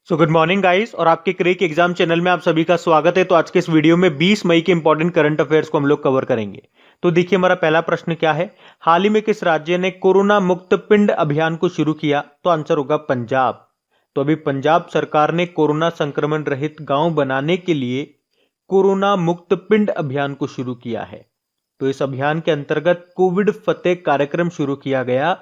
Good morning guys और आपके crack exam channel में आप सभी का स्वागत है। तो आज के इस वीडियो में 20 मई के इंपॉर्टेंट करंट अफेयर्स को हम लोग कवर करेंगे। तो देखिए हमारा पहला प्रश्न क्या है, हाल ही में किस राज्य ने कोरोना मुक्त पिंड अभियान को शुरू किया? तो आंसर होगा पंजाब। तो अभी पंजाब सरकार ने कोरोना संक्रमण रहित गांव बनाने के लिए कोरोना मुक्त पिंड अभियान को शुरू किया है। तो इस अभियान के अंतर्गत कोविड फतेह कार्यक्रम शुरू किया गया,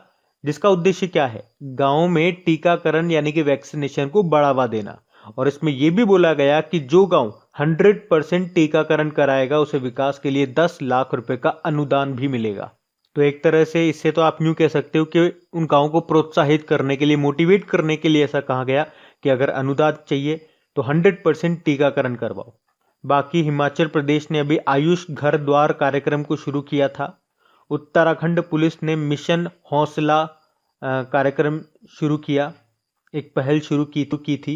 जिसका उद्देश्य क्या है? गांव में टीकाकरण यानी कि वैक्सीनेशन को बढ़ावा देना। और इसमें यह भी बोला गया कि जो गांव 100% टीकाकरण कराएगा उसे विकास के लिए 10 लाख रुपए का अनुदान भी मिलेगा। तो एक तरह से इससे तो आप यूं कह सकते हो कि उन गांवों को प्रोत्साहित करने के लिए, मोटिवेट करने के लिए ऐसा कहा गया कि अगर अनुदान चाहिए तो 100% टीकाकरण करवाओ। बाकी हिमाचल प्रदेश ने अभी आयुष घर द्वार कार्यक्रम को शुरू किया था। उत्तराखंड पुलिस ने मिशन हौसला कार्यक्रम शुरू किया, एक पहल शुरू की थी।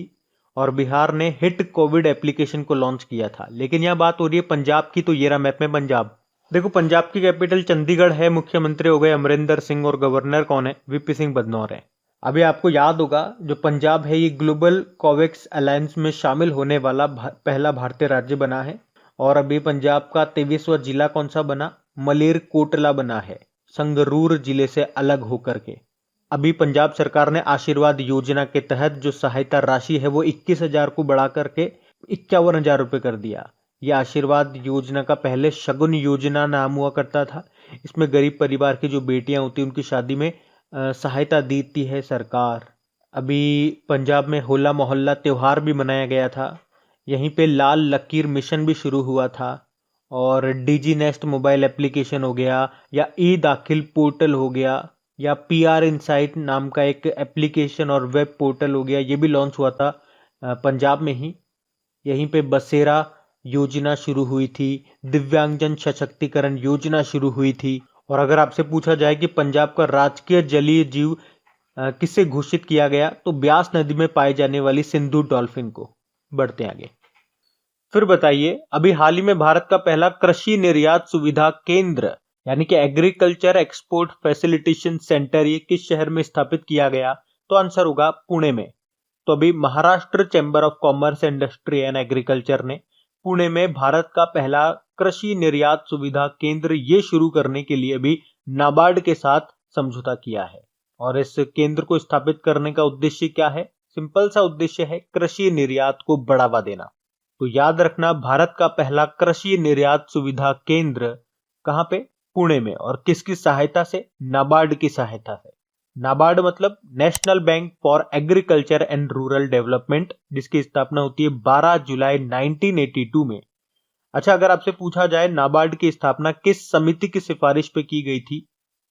और बिहार ने हिट कोविड एप्लीकेशन को लॉन्च किया था। लेकिन यह बात हो रही है पंजाब की, तो ये रहा मैप में पंजाब। देखो पंजाब की कैपिटल चंडीगढ़ है, मुख्यमंत्री हो गए अमरिंदर सिंह और गवर्नर कौन है? वीपी सिंह बदनौर है। अभी आपको याद होगा जो पंजाब है ये ग्लोबल कोवैक्स अलायंस में शामिल होने वाला पहला भारतीय राज्य बना है। और अभी पंजाब का 23वां जिला कौन सा बना? मलेरकोटला बना है, संगरूर जिले से अलग होकर के। अभी पंजाब सरकार ने आशीर्वाद योजना के तहत जो सहायता राशि है वो 21,000 को बढ़ा करके 51,000 रुपए कर दिया। यह आशीर्वाद योजना का पहले शगुन योजना नाम हुआ करता था। इसमें गरीब परिवार की जो बेटियां होती उनकी शादी में सहायता देती है सरकार। अभी पंजाब में होला मोहल्ला त्योहार भी मनाया गया था। यहीं पे लाल लकीर मिशन भी शुरू हुआ था। और डीजी नेस्ट मोबाइल एप्लीकेशन हो गया, या ई दाखिल पोर्टल हो गया, या पीआर इनसाइट नाम का एक एप्लीकेशन और वेब पोर्टल हो गया, ये भी लॉन्च हुआ था पंजाब में ही। यहीं पे बसेरा योजना शुरू हुई थी, दिव्यांगजन सशक्तिकरण योजना शुरू हुई थी। और अगर आपसे पूछा जाए कि पंजाब का राजकीय जलीय जीव किसे घोषित किया गया, तो ब्यास नदी में पाए जाने वाली सिंधु डॉल्फिन को। बढ़ते आगे। फिर बताइए, अभी हाल ही में भारत का पहला कृषि निर्यात सुविधा केंद्र यानी कि एग्रीकल्चर एक्सपोर्ट फैसिलिटेशन सेंटर ये किस शहर में स्थापित किया गया? तो आंसर होगा पुणे में। तो अभी Maharashtra chamber of commerce industry and agriculture ने पुणे में भारत का पहला कृषि निर्यात सुविधा केंद्र ये शुरू करने के लिए अभी नाबार्ड के साथ समझौता किया है। और इस केंद्र को स्थापित करने का उद्देश्य क्या है? सिंपल सा उद्देश्य है कृषि निर्यात को बढ़ावा देना। तो याद रखना, भारत का पहला कृषि निर्यात सुविधा केंद्र कहां पे? पुणे में। और किसकी सहायता से? नाबार्ड की सहायता से। नाबार्ड मतलब national bank for agriculture and rural development, जिसकी स्थापना होती है 12 जुलाई 1982 में। अच्छा, अगर आपसे पूछा जाए नाबार्ड की स्थापना किस समिति की सिफारिश पे की गई थी,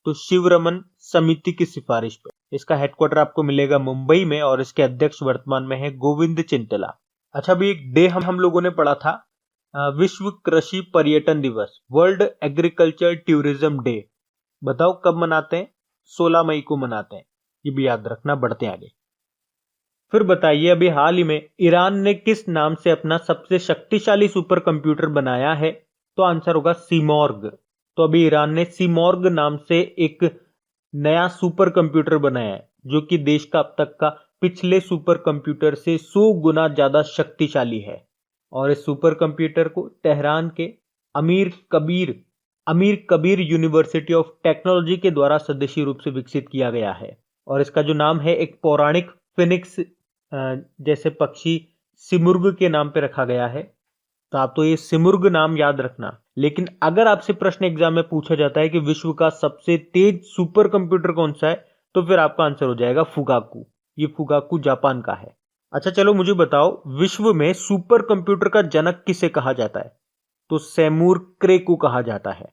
तो शिवरमन समिति की सिफारिश पे। इसका हेडक्वार्टर आपको मिलेगा मुंबई में और इसके अध्यक्ष वर्तमान में है गोविंद चिंतला। अच्छा, भी एक डे हम लोगों ने पढ़ा था, विश्व कृषि पर्यटन दिवस, वर्ल्ड एग्रीकल्चर टूरिज्म डे। बताओ कब मनाते हैं? 16 मई को मनाते हैं, ये भी याद रखना। बढ़ते आगे। फिर बताइए, अभी हाल ही में ईरान ने किस नाम से अपना सबसे शक्तिशाली सुपर कंप्यूटर बनाया है? तो आंसर होगा सीमॉर्ग। तो अभी ईरान ने सीमॉर्ग नाम से एक नया सुपर कंप्यूटर बनाया है, जो कि देश का अब तक का पिछले सुपर कंप्यूटर से 100 गुना ज्यादा शक्तिशाली है। और इस सुपर कंप्यूटर को तेहरान के अमीर कबीर यूनिवर्सिटी ऑफ टेक्नोलॉजी के द्वारा स्वदेशी रूप से विकसित किया गया है। और इसका जो नाम है एक पौराणिक फिनिक्स जैसे पक्षी सिमुर्ग के नाम पे रखा गया है। तो आप तो ये सिमुर्ग नाम याद रखना। लेकिन अगर आपसे प्रश्न एग्जाम में पूछा जाता है कि विश्व का सबसे तेज सुपर कंप्यूटर कौन सा है, तो फिर आपका आंसर हो जाएगा फुगाकू। ये फुगाकू जापान का है। अच्छा चलो मुझे बताओ, विश्व में सुपर कंप्यूटर का जनक किसे कहा जाता है? तो सेमूर क्रे को कहा जाता है।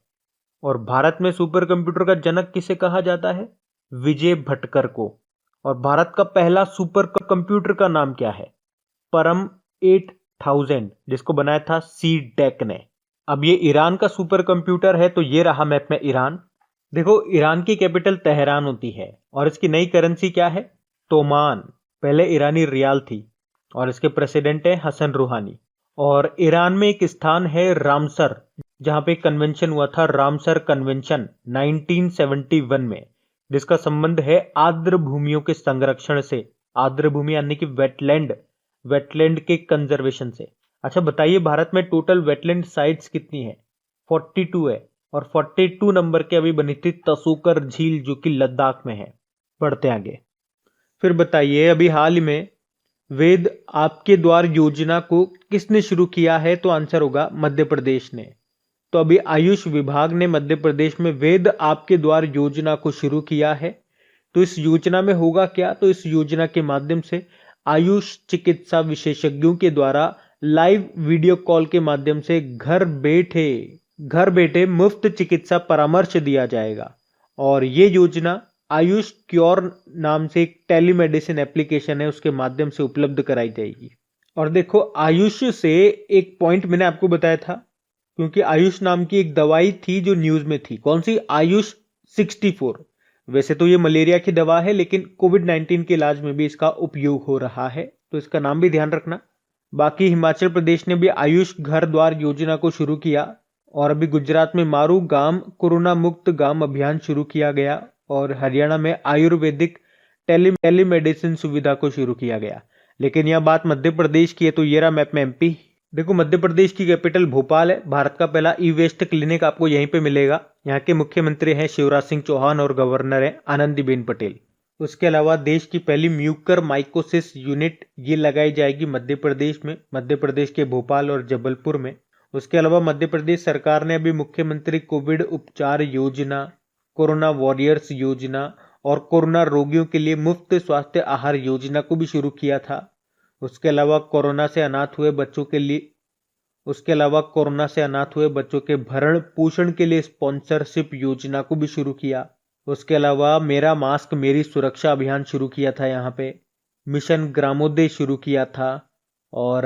और भारत में सुपर कंप्यूटर का जनक किसे कहा जाता है? विजय भटकर को। और भारत का पहला सुपर कंप्यूटर का नाम क्या है? परम 8000, जिसको बनाया था सी डेक ने। अब ये ईरान का सुपर कंप्यूटर है, तो ये रहा मैप में ईरान। देखो, ईरान की कैपिटल तेहरान होती है और इसकी नई करेंसी क्या है? तोमान। पहले ईरानी रियाल थी। और इसके प्रेसिडेंट है हसन रूहानी। और ईरान में एक स्थान है रामसर, जहां पे कन्वेंशन हुआ था, रामसर कन्वेंशन 1971 में, जिसका संबंध है आर्द्र भूमियों के संरक्षण से। आर्द्र भूमि यानी कि वेटलैंड वेटलैंड के कंजर्वेशन से। अच्छा बताइए, भारत में टोटल वेटलैंड साइट्स कितनी है? 42 है। और 42 नंबर के अभी बनी थी तसोकर झील, जो कि लद्दाख में है। बढ़ते आगे। फिर बताइए, अभी हाल ही में वेद आपके द्वार योजना को किसने शुरू किया है? तो आंसर होगा मध्य प्रदेश ने। तो अभी आयुष विभाग ने मध्य प्रदेश में वेद आपके द्वार योजना को शुरू किया है। तो इस योजना में होगा क्या? तो इस योजना के माध्यम से आयुष चिकित्सा विशेषज्ञों के द्वारा लाइव वीडियो कॉल के माध्यम से घर बैठे मुफ्त चिकित्सा परामर्श दिया जाएगा। और ये योजना आयुष क्योर नाम से एक टेलीमेडिसिन एप्लीकेशन है, उसके माध्यम से उपलब्ध कराई जाएगी। और देखो, आयुष से एक पॉइंट मैंने आपको बताया था, क्योंकि आयुष नाम की एक दवाई थी जो न्यूज में थी। कौन सी? आयुष 64। वैसे तो ये मलेरिया की दवा है, लेकिन कोविड-19 के इलाज में भी इसका उपयोग हो रहा है, तो इसका नाम भी ध्यान रखना। बाकी हिमाचल प्रदेश ने भी आयुष घर द्वार योजना को शुरू किया, और अभी गुजरात में मारू गांव कोरोना मुक्त गांव अभियान शुरू किया गया, और हरियाणा में आयुर्वेदिक टेलीमेडिसिन सुविधा को शुरू किया गया। लेकिन यह बात मध्य प्रदेश की है, तो ये रहा मैप में एमपी। देखो, मध्य प्रदेश की कैपिटल भोपाल है। भारत का पहला ई वेस्ट क्लिनिक आपको यहीं पे मिलेगा। यहाँ के मुख्यमंत्री हैं शिवराज सिंह चौहान और गवर्नर है आनंदीबेन पटेल। उसके अलावा देश की पहली म्यूकर माइकोसिस यूनिट ये लगाई जाएगी मध्य प्रदेश में, मध्य प्रदेश के भोपाल और जबलपुर में। उसके अलावा मध्य प्रदेश सरकार ने अभी मुख्यमंत्री कोविड उपचार योजना, कोरोना वॉरियर्स योजना और कोरोना रोगियों के लिए मुफ्त स्वास्थ्य आहार योजना को भी शुरू किया था। उसके अलावा कोरोना से अनाथ हुए बच्चों के भरण पोषण के लिए स्पॉन्सरशिप योजना को भी शुरू किया। उसके अलावा मेरा मास्क मेरी सुरक्षा अभियान शुरू किया था। यहाँ पे मिशन ग्रामोदय शुरू किया था। और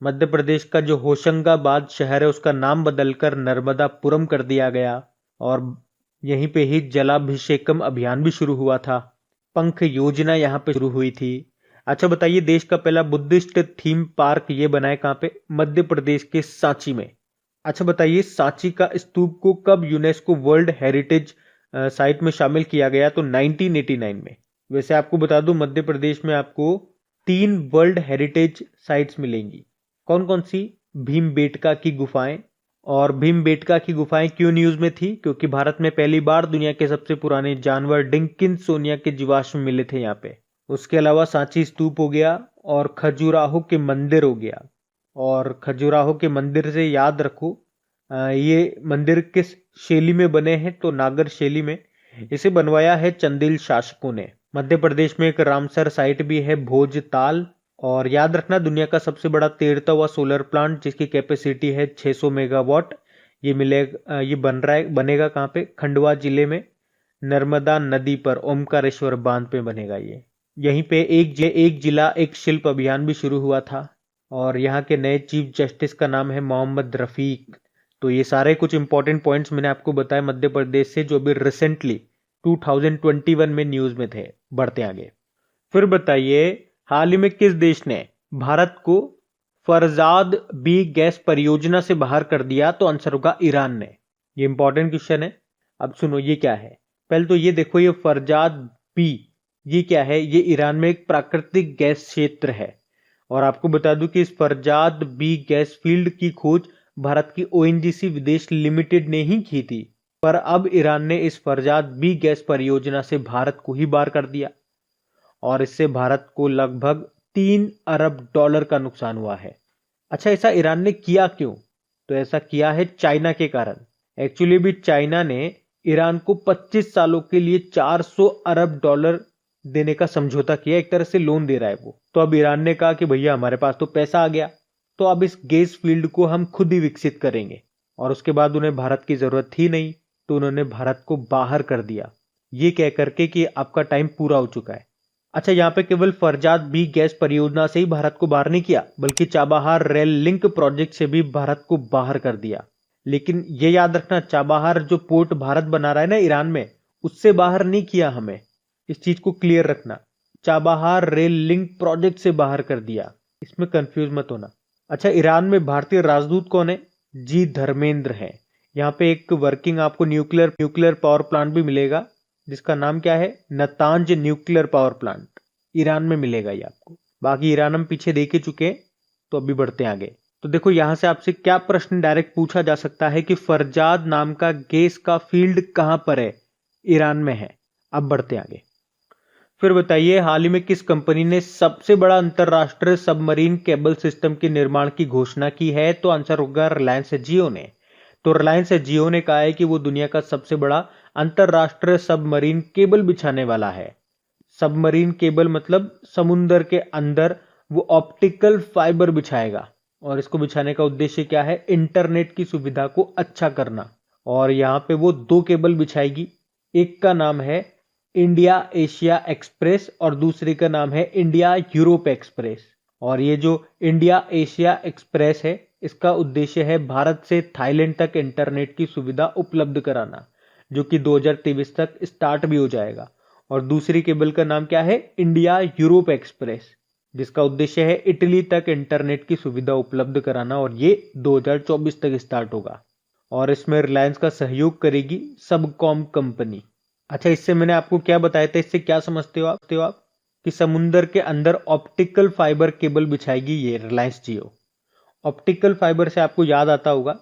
मध्य प्रदेश का जो होशंगाबाद शहर है उसका नाम बदलकर नर्मदापुरम कर दिया गया। और यहीं पे ही जलाभिषेकम अभियान भी शुरू हुआ था। पंख योजना यहाँ पे शुरू हुई थी। अच्छा बताइए, देश का पहला बुद्धिस्ट थीम पार्क ये बना है कहाँ पे? मध्य प्रदेश के सांची में। अच्छा बताइए, सांची का स्तूप को कब यूनेस्को वर्ल्ड हेरिटेज साइट में शामिल किया गया? तो 1989 में। वैसे आपको बता दूं, मध्य प्रदेश में आपको 3 वर्ल्ड हेरिटेज साइट्स मिलेंगी। कौन कौन सी? भीमबेटका की गुफाएं। और भीमबेटका की गुफाएं क्यों न्यूज में थी? क्योंकि भारत में पहली बार दुनिया के सबसे पुराने जानवर डिंकिंसोनिया के जीवाश्म मिले थे यहाँ पे। उसके अलावा सांची स्तूप हो गया, और खजुराहो के मंदिर हो गया। और खजुराहो के मंदिर से याद रखो, ये मंदिर किस शैली में बने हैं? तो नागर शैली में। इसे बनवाया है चंदेल शासकों ने। मध्य प्रदेश में एक रामसर साइट भी है, भोजताल। और याद रखना, दुनिया का सबसे बड़ा 13वां सोलर प्लांट जिसकी कैपेसिटी है 600 मेगावाट, ये बनेगा कहाँ पे? खंडवा जिले में, नर्मदा नदी पर ओमकारेश्वर बांध पे बनेगा ये। यहीं पे एक जिला एक शिल्प अभियान भी शुरू हुआ था। और यहाँ के नए चीफ जस्टिस का नाम है मोहम्मद रफीक। तो ये सारे कुछ इंपॉर्टेंट पॉइंट्स मैंने आपको बताए मध्य प्रदेश से, जो अभी रिसेंटली 2021 में न्यूज में थे। बढ़ते आगे। फिर बताइए, हाल ही में किस देश ने भारत को फरजाद बी गैस परियोजना से बाहर कर दिया? तो आंसर होगा ईरान ने। ये इंपॉर्टेंट क्वेश्चन है। अब सुनो, ये क्या है? पहले तो ये देखो, ये फरजाद बी ये क्या है? ये ईरान में एक प्राकृतिक गैस क्षेत्र है। और आपको बता दूं कि इस फरजाद बी गैस फील्ड की खोज भारत की ओएनजीसी विदेश लिमिटेड ने ही की थी। पर अब ईरान ने इस फरजाद बी गैस परियोजना से भारत को ही बाहर कर दिया, और इससे भारत को लगभग 3 अरब डॉलर का नुकसान हुआ है। अच्छा, ऐसा ईरान ने किया क्यों? तो ऐसा किया है चाइना के कारण। एक्चुअली भी चाइना ने ईरान को 25 सालों के लिए 400 अरब डॉलर देने का समझौता किया। एक तरह से लोन दे रहा है वो। तो अब ईरान ने कहा कि भैया हमारे पास तो पैसा आ गया, तो अब इस गैस फील्ड को हम खुद ही विकसित करेंगे। और उसके बाद उन्हें भारत की जरूरत थी नहीं, तो उन्होंने भारत को बाहर कर दिया, ये कह करके कि आपका टाइम पूरा हो चुका है। अच्छा, यहाँ पे केवल फरजाद बी गैस परियोजना से ही भारत को बाहर नहीं किया, बल्कि चाबहार रेल लिंक प्रोजेक्ट से भी भारत को बाहर कर दिया। लेकिन ये याद रखना, चाबहार जो पोर्ट भारत बना रहा है ना ईरान में, उससे बाहर नहीं किया हमें। इस चीज को क्लियर रखना, चाबहार रेल लिंक प्रोजेक्ट से बाहर कर दिया, इसमें कंफ्यूज मत होना। अच्छा, ईरान में भारतीय राजदूत कौन है? जी धर्मेंद्र है। यहाँ पे एक वर्किंग आपको न्यूक्लियर पावर प्लांट भी मिलेगा, जिसका नाम क्या है? Natanz nuclear power plant. Iran में मिलेगा ये आपको। बाकी ईरान हम पीछे देख ही चुके हैं, तो अभी बढ़ते हैं आगे। तो देखो यहां से आपसे क्या प्रश्न डायरेक्ट पूछा जा सकता है कि फरजाद नाम का गैस का फील्ड कहां पर है? ईरान में है। अब बढ़ते हैं आगे। फिर बताइए, हाल ही में किस कंपनी ने सबसे बड़ा अंतरराष्ट्रीय सबमरीन केबल सिस्टम के निर्माण की घोषणा की है? तो आंसर होगा रिलायंस जियो ने। तो रिलायंस जियो ने कहा है कि वो दुनिया का सबसे बड़ा अंतरराष्ट्रीय सबमरीन केबल बिछाने वाला है। सबमरीन केबल मतलब समुद्र के अंदर वो ऑप्टिकल फाइबर बिछाएगा, और इसको बिछाने का उद्देश्य क्या है? इंटरनेट की सुविधा को अच्छा करना। और यहां पे वो 2 केबल बिछाएगी, एक का नाम है इंडिया एशिया एक्सप्रेस और दूसरे का नाम है इंडिया यूरोप एक्सप्रेस। और ये जो इंडिया एशिया एक्सप्रेस है, इसका उद्देश्य है भारत से थाईलैंड तक इंटरनेट की सुविधा उपलब्ध कराना, जो कि 2023 तक स्टार्ट भी हो जाएगा। और दूसरी केबल का नाम क्या है? इंडिया यूरोप एक्सप्रेस, जिसका उद्देश्य है इटली तक इंटरनेट की सुविधा उपलब्ध कराना, और ये 2024 तक स्टार्ट होगा। और इसमें रिलायंस का सहयोग करेगी सबकॉम कंपनी। अच्छा, इससे मैंने आपको क्या बताया था, इससे क्या समझते हो आप कि समुद्र के अंदर ऑप्टिकल फाइबर केबल बिछाएगी ये रिलायंस जियो। ऑप्टिकल फाइबर से आपको याद आता होगा,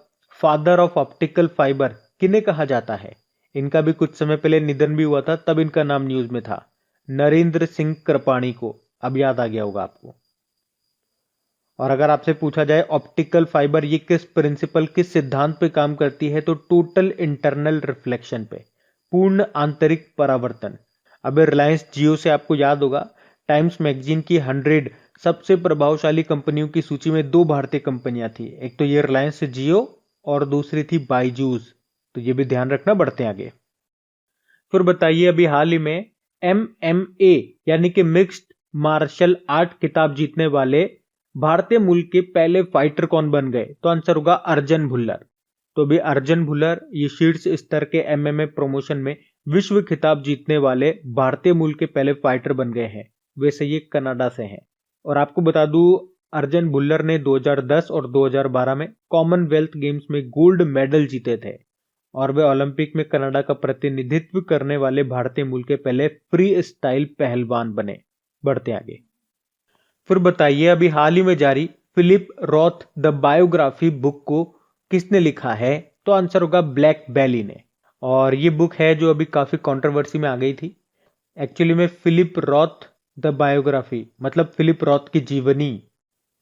फादर ऑफ ऑप्टिकल फाइबर किन्हें कहा जाता है? इनका भी कुछ समय पहले निधन भी हुआ था, तब इनका नाम न्यूज में था, नरेंद्र सिंह कृपाणी को। अब याद आ गया होगा आपको। और अगर आपसे पूछा जाए ऑप्टिकल फाइबर ये किस प्रिंसिपल, किस सिद्धांत पे काम करती है? तो टोटल इंटरनल रिफ्लेक्शन पे, पूर्ण आंतरिक परावर्तन। अब रिलायंस जियो से आपको याद होगा, टाइम्स मैगजीन की 100 सबसे प्रभावशाली कंपनियों की सूची में 2 भारतीय कंपनियां थी, एक तो ये रिलायंस जियो और दूसरी थी बायजूस। तो ये भी ध्यान रखना। बढ़ते हैं आगे। फिर बताइए, अभी हाल ही में MMA यानी कि मिक्स्ड मार्शल आर्ट खिताब जीतने वाले भारतीय मूल के पहले फाइटर कौन बन गए? तो आंसर होगा अर्जन भुल्लर। तो भी अर्जन भुल्लर ये शीर्ष स्तर के MMA प्रमोशन में विश्व खिताब जीतने वाले भारतीय मूल के पहले फाइटर बन गए हैं। वैसे ये कनाडा से हैं। और आपको बता दूं, अर्जन भुल्लर ने 2010 और 2012 में कॉमनवेल्थ गेम्स में गोल्ड मेडल जीते थे, और वे ओलंपिक में कनाडा का प्रतिनिधित्व करने वाले भारतीय मूल के पहले फ्री स्टाइल पहलवान बने। बढ़ते आगे। फिर बताइए, अभी हाल ही में जारी फिलिप रॉथ द बायोग्राफी बुक को किसने लिखा है? तो आंसर होगा ब्लैक बैली ने। और ये बुक है जो अभी काफी कंट्रोवर्सी में आ गई थी। एक्चुअली में फिलिप रॉथ द बायोग्राफी मतलब फिलिप रॉथ की जीवनी।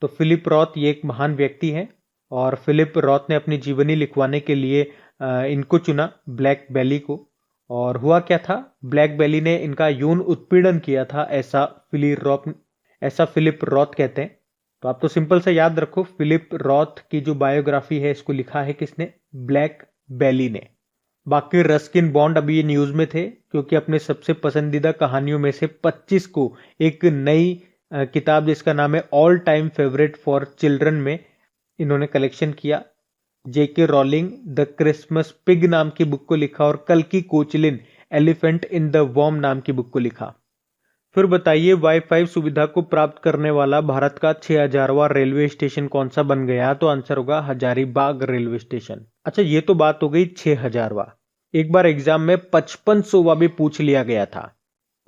तो फिलिप रॉथ ये एक महान व्यक्ति है, और फिलिप रॉथ ने अपनी जीवनी लिखवाने के लिए इनको चुना, ब्लैक बैली को। और हुआ क्या था, ब्लैक बैली ने इनका यौन उत्पीड़न किया था, ऐसा फिलिप रॉथ कहते हैं। तो आप तो सिंपल से याद रखो, फिलिप रॉथ की जो बायोग्राफी है इसको लिखा है किसने? ब्लैक बैली ने। बाकी रस्किन बॉन्ड अभी ये न्यूज में थे, क्योंकि अपने सबसे पसंदीदा कहानियों में से 25 को एक नई किताब जिसका नाम है all time favourite for children में इन्होंने कलेक्शन किया। जेके रॉलिंग द क्रिसमस पिग नाम की बुक को लिखा, और कल्कि Koechlin elephant in the warm नाम की बुक को लिखा। फिर बताइए, वाई-फाई सुविधा को प्राप्त करने वाला भारत का 6000वां रेलवे स्टेशन कौन सा बन गया? तो आंसर होगा हजारीबाग रेलवे स्टेशन। अच्छा, ये तो बात हो गई 6000वां। एक बार एग्जाम में 5500वां भी पूछ लिया गया था।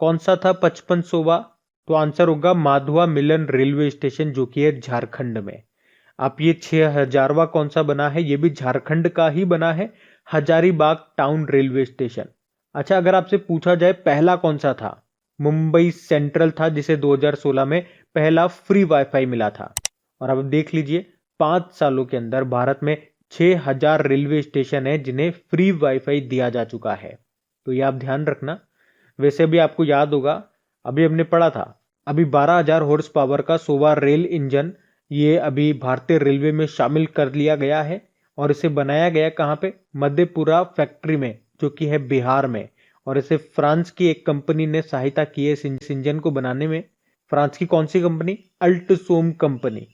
कौन सा था 5500वां? तो आंसर होगा माधवा मिलन रेलवे स्टेशन, जो कि है झारखंड में। आप ये 6000वां कौन सा बना है? ये भी झारखंड का ही बना है, हजारीबाग टाउन रेलवे स्टेशन। अच्छा, अगर आपसे पूछा जाए पहला कौन सा था? मुंबई सेंट्रल था, जिसे 2016 में पहला फ्री वाईफाई मिला था। और अब देख लीजिए, 5 सालों के अंदर भारत में 6000 रेलवे स्टेशन है जिन्हें फ्री वाईफाई दिया जा चुका है। तो ये आप ध्यान रखना। वैसे भी आपको याद होगा, अभी हमने पढ़ा था, अभी 12000 हॉर्स पावर का सोवा रेल इंजन ये अभी भारतीय रेलवे में शामिल कर लिया गया है, और इसे बनाया गया कहाँ पे? मधेपुरा फैक्ट्री में, जो कि है बिहार में। और इसे फ्रांस की एक कंपनी ने सहायता की है इस इंजन को बनाने में। फ्रांस की कौन सी कंपनी? अल्टसोम कंपनी।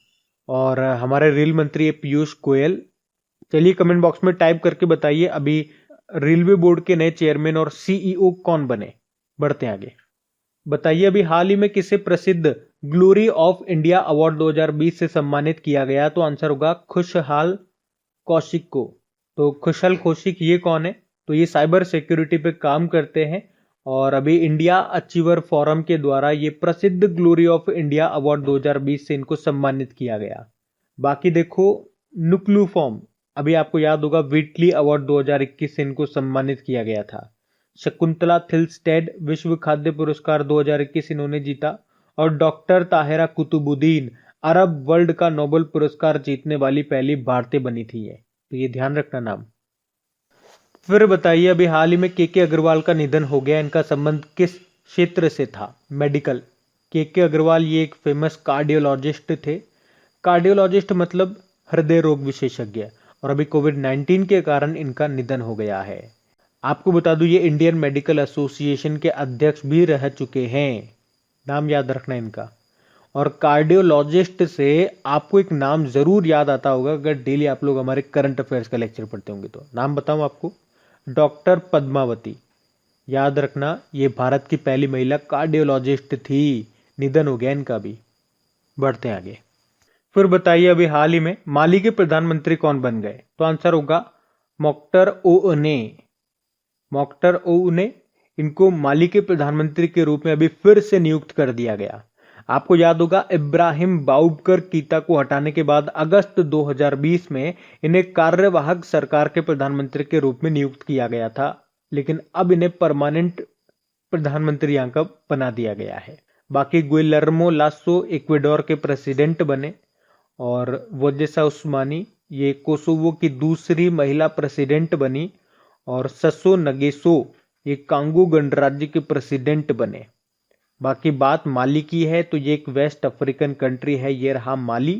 और हमारे रेल मंत्री है पीयूष गोयल। चलिए कमेंट बॉक्स में टाइप करके बताइए, अभी रेलवे बोर्ड के नए चेयरमैन और सीईओ कौन बने? बढ़ते हैं आगे। बताइए, अभी हाल ही में किसे प्रसिद्ध ग्लोरी ऑफ इंडिया अवार्ड 2020 से सम्मानित किया गया? तो आंसर होगा खुशहाल कौशिक को। तो खुशहाल कौशिक ये कौन है? तो ये साइबर सिक्योरिटी पे काम करते हैं, और अभी इंडिया अचीवर फोरम के द्वारा ये प्रसिद्ध ग्लोरी ऑफ इंडिया अवार्ड 2020 से इनको सम्मानित किया गया। बाकी देखो नुक्लू फॉर्म, अभी आपको याद होगा व्हिटली अवार्ड 2021 से इनको सम्मानित किया गया था। शकुंतला थिलस्टेड विश्व खाद्य पुरस्कार 2021 इन्होंने जीता। और doctor Tahira Qutbuddin Arab world का नोबेल पुरस्कार जीतने वाली पहली भारतीय बनी थी ये, तो ये ध्यान रखना नाम। फिर बताइए, अभी हाल ही में के अग्रवाल का निधन हो गया, इनका संबंध किस क्षेत्र से था? मेडिकल। के अग्रवाल ये एक फेमस कार्डियोलॉजिस्ट थे। कार्डियोलॉजिस्ट मतलब हृदय रोग विशेषज्ञ, और अभी कोविड-19 के कारण इनका निधन हो गया है। आपको बता दूं ये इंडियन मेडिकल एसोसिएशन के अध्यक्ष भी रह चुके हैं, नाम याद रखना इनका। और कार्डियोलॉजिस्ट से आपको एक नाम जरूर याद आता होगा अगर डेली आप लोग हमारे करंट अफेयर्स का लेक्चर पढ़ते होंगे तो। नाम बताऊं आपको, डॉक्टर पद्मावती। याद रखना ये भारत की पहली महिला कार्डियोलॉजिस्ट थी, निधन हो गया इनका भी। बढ़ते हैं आगे। फिर बताइए, अभी हाल ही में माली के प्रधानमंत्री कौन बन गए? तो आंसर होगा मोख्तर ओउने। मोख्तर ओउने, इनको माली के प्रधानमंत्री के रूप में अभी फिर से नियुक्त कर दिया गया। आपको याद होगा इब्राहिम बाउबकर कीता को हटाने के बाद अगस्त 2020 में इन्हें कार्यवाहक सरकार के प्रधानमंत्री के रूप में नियुक्त किया गया था, लेकिन अब इन्हें परमानेंट प्रधानमंत्री यहाँ का बना दिया गया है। बाकी गुइलर्मो लासो इक्वेडोर के प्रेसिडेंट बने, और वजेसा उस्मानी ये कोसोवो की दूसरी महिला प्रेसिडेंट बनी, और ससो नगेसो ये कांगो गणराज्य के प्रेसिडेंट बने। बाकी बात माली की है तो ये एक वेस्ट अफ्रीकन कंट्री है, ये रहा माली।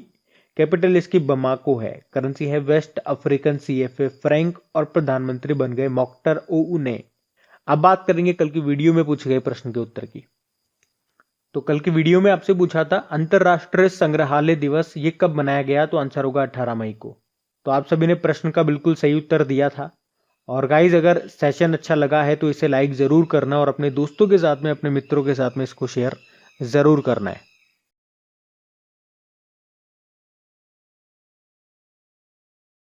कैपिटल इसकी बमाको है, करेंसी है वेस्ट अफ्रीकन CFA फ्रैंक, और प्रधानमंत्री बन गए मोख्तर ओउने। अब बात करेंगे कल की वीडियो में पूछे गए प्रश्न के उत्तर की। तो कल की वीडियो में आपसे पूछा था अंतरराष्ट्रीय संग्रहालय दिवस ये कब मनाया गया? तो आंसर होगा 18 मई को। तो आप सभी ने प्रश्न का बिल्कुल सही उत्तर दिया था। और गाइज अगर सेशन अच्छा लगा है तो इसे लाइक जरूर करना, और अपने दोस्तों के साथ में, अपने मित्रों के साथ में इसको शेयर जरूर करना है।